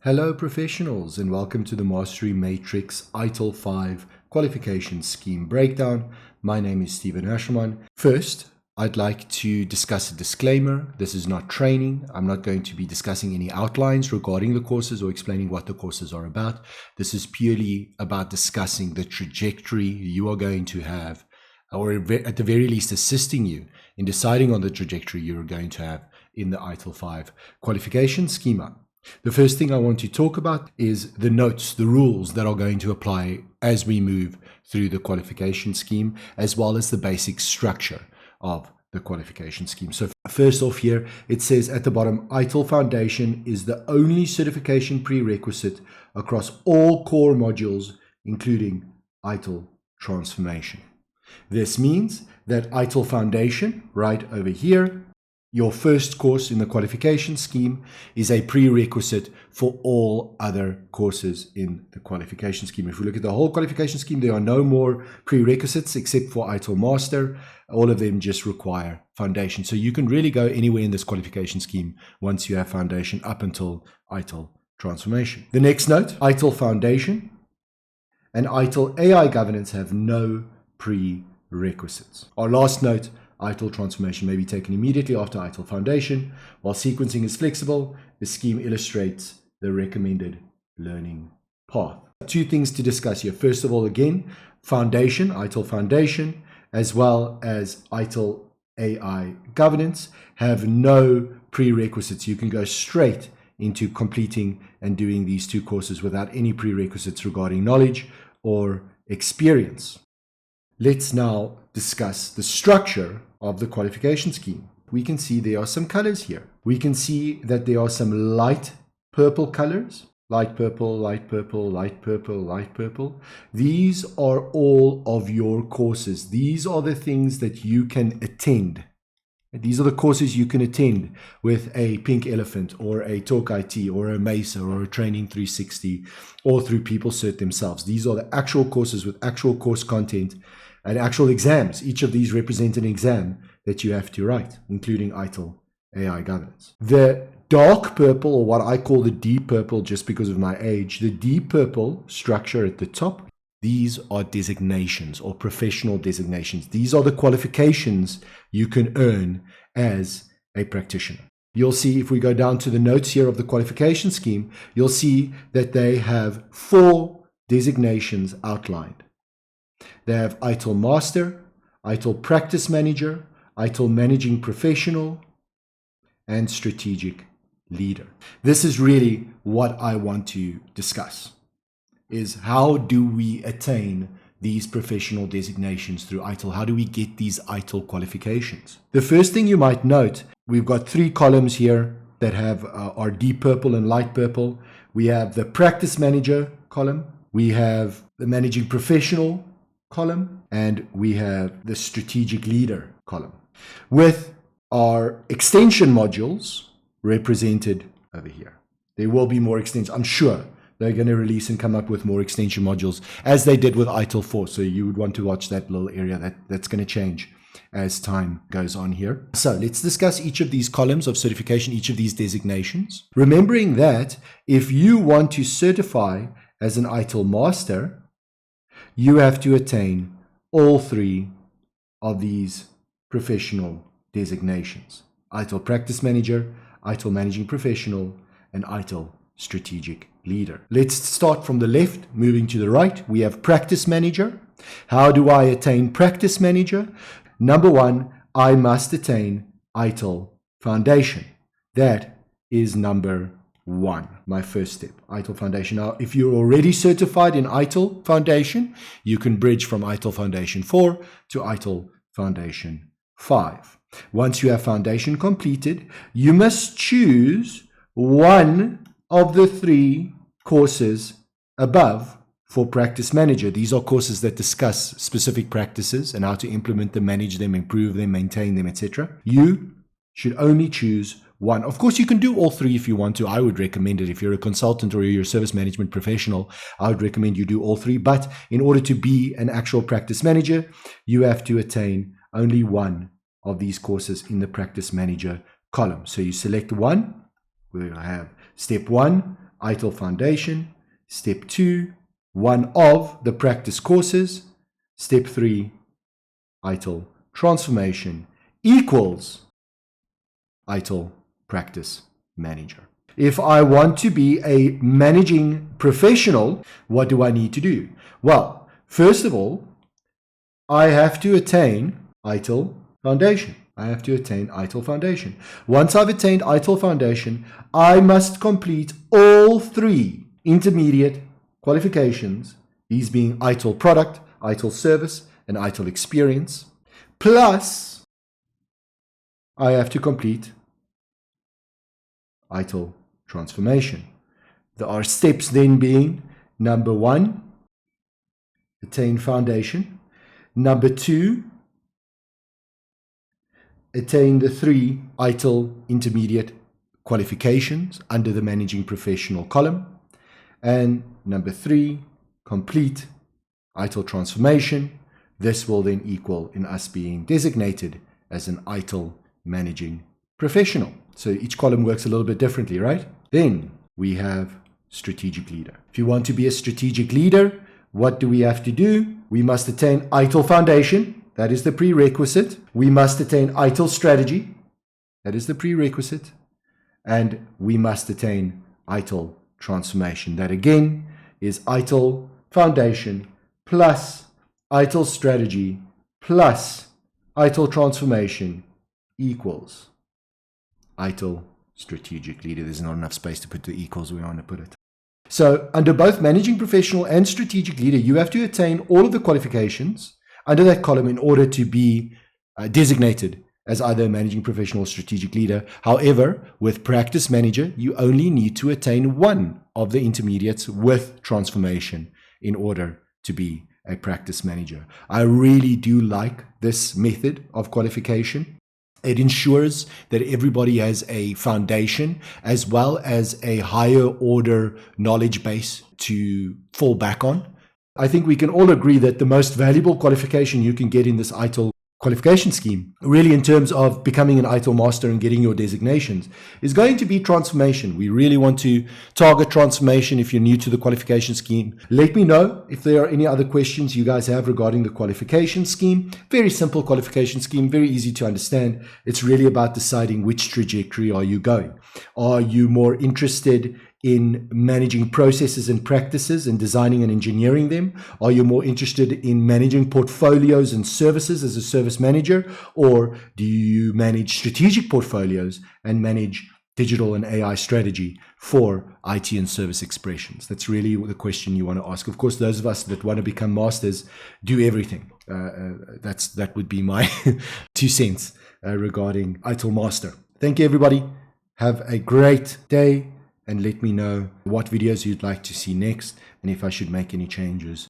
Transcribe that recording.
Hello professionals and welcome to the Mastery Matrix ITIL 5 Qualification Scheme Breakdown. My name is Stephen Herschelman. First, I'd like to discuss a disclaimer. This is not training. I'm not going to be discussing any outlines regarding the courses or explaining what the courses are about. This is purely about discussing the trajectory you are going to have, or at the very least assisting you in deciding on the trajectory you're going to have in the ITIL 5 qualification schema. The first thing I want to talk about is the notes, the rules that are going to apply as we move through the qualification scheme, as well as the basic structure of the qualification scheme. So first off here, it says at the bottom, ITIL Foundation is the only certification prerequisite across all core modules, including ITIL Transformation. This means that ITIL Foundation, right over here, your first course in the qualification scheme, is a prerequisite for all other courses in the qualification scheme. If we look at the whole qualification scheme, there are no more prerequisites except for ITIL Master. All of them just require foundation. So you can really go anywhere in this qualification scheme once you have foundation up until ITIL Transformation. The next note, ITIL Foundation and ITIL AI Governance have no prerequisites. Our last note, ITIL Transformation may be taken immediately after ITIL Foundation. While sequencing is flexible, the scheme illustrates the recommended learning path. Two things to discuss here. First of all, again, Foundation, ITIL Foundation, as well as ITIL AI Governance have no prerequisites. You can go straight into completing and doing these two courses without any prerequisites regarding knowledge or experience. Let's now discuss the structure of the qualification scheme. We can see there are some colors here. We can see that there are some light purple colors, light purple, light purple, light purple, light purple. These are all of your courses. These are the things that you can attend. These are the courses you can attend with a Pink Elephant or a Talk IT or a Mesa or a Training 360 or through PeopleCert themselves. These are the actual courses with actual course content and actual exams. Each of these represent an exam that you have to write, including ITIL AI Governance. The dark purple, or what I call the deep purple just because of my age, the deep purple structure at the top, these are designations or professional designations. These are the qualifications you can earn as a practitioner. You'll see if we go down to the notes here of the qualification scheme, you'll see that they have 4 designations outlined. They have ITIL Master, ITIL Practice Manager, ITIL Managing Professional, and Strategic Leader. This is really what I want to discuss, is how do we attain these professional designations through ITIL? How do we get these ITIL qualifications? The first thing you might note, we've got 3 columns here that have our deep purple and light purple. We have the Practice Manager column, we have the Managing Professional column, and we have the Strategic Leader column, with our extension modules represented over here. There will be more extensions. I'm sure they're going to release and come up with more extension modules as they did with ITIL 4. So you would want to watch that little area. That's going to change as time goes on here. So let's discuss each of these columns of certification, each of these designations. Remembering that if you want to certify as an ITIL Master, you have to attain all 3 of these professional designations: ITIL Practice Manager, ITIL Managing Professional, and ITIL Strategic Leader. Let's start from the left, moving to the right. We have Practice Manager. How do I attain Practice Manager? Number 1, I must attain ITIL Foundation. That is number 1, my first step, ITIL Foundation. Now, if you're already certified in ITIL Foundation, you can bridge from ITIL Foundation 4 to ITIL Foundation 5. Once you have Foundation completed, you must choose one of the 3 courses above for Practice Manager. These are courses that discuss specific practices and how to implement them, manage them, improve them, maintain them, etc. You should only choose one. Of course, you can do all 3 if you want to. I would recommend it. If you're a consultant or you're a service management professional, I would recommend you do all 3. But in order to be an actual practice manager, you have to attain only one of these courses in the Practice Manager column. So you select one. We'll have step 1, ITIL Foundation. Step 2, one of the practice courses. Step 3, ITIL Transformation equals ITIL Practice Manager. If I want to be a managing professional, what do I need to do? Well, first of all, I have to attain ITIL Foundation. Once I've attained ITIL Foundation, I must complete all 3 intermediate qualifications, these being ITIL Product, ITIL Service, and ITIL Experience, plus I have to complete ITIL Transformation. There are steps then being, number 1, attain Foundation. Number 2, attain the 3 ITIL intermediate qualifications under the Managing Professional column. And number 3, complete ITIL Transformation. This will then equal in us being designated as an ITIL Managing Professional. So each column works a little bit differently, right? Then we have Strategic Leader. If you want to be a Strategic Leader, what do we have to do? We must attain ITIL Foundation. That is the prerequisite. We must attain ITIL Strategy. That is the prerequisite. And we must attain ITIL Transformation. That again is ITIL Foundation plus ITIL Strategy plus ITIL Transformation equals ITIL Strategic Leader. There's not enough space to put the equals where I want to put it. So under both Managing Professional and Strategic Leader, you have to attain all of the qualifications under that column in order to be designated as either a Managing Professional or Strategic Leader. However, with Practice Manager, you only need to attain one of the intermediates with Transformation in order to be a Practice Manager. I really do like this method of qualification. It ensures that everybody has a foundation as well as a higher order knowledge base to fall back on. I think we can all agree that the most valuable qualification you can get in this ITIL qualification scheme, really in terms of becoming an ITIL Master and getting your designations, is going to be Transformation. We really want to target Transformation. If you're new to the qualification scheme, let me know if there are any other questions you guys have regarding the qualification scheme. Very simple qualification scheme, very easy to understand. It's really about deciding which trajectory are you going. Are you more interested in managing processes and practices and designing and engineering them? Are you more interested in managing portfolios and services as a service manager? Or do you manage strategic portfolios and manage digital and AI strategy for IT and service expressions? That's really the question you want to ask. Of course, those of us that want to become masters do everything. That would be my 2 cents regarding ITIL Master. Thank you, everybody. Have a great day. And let me know what videos you'd like to see next and if I should make any changes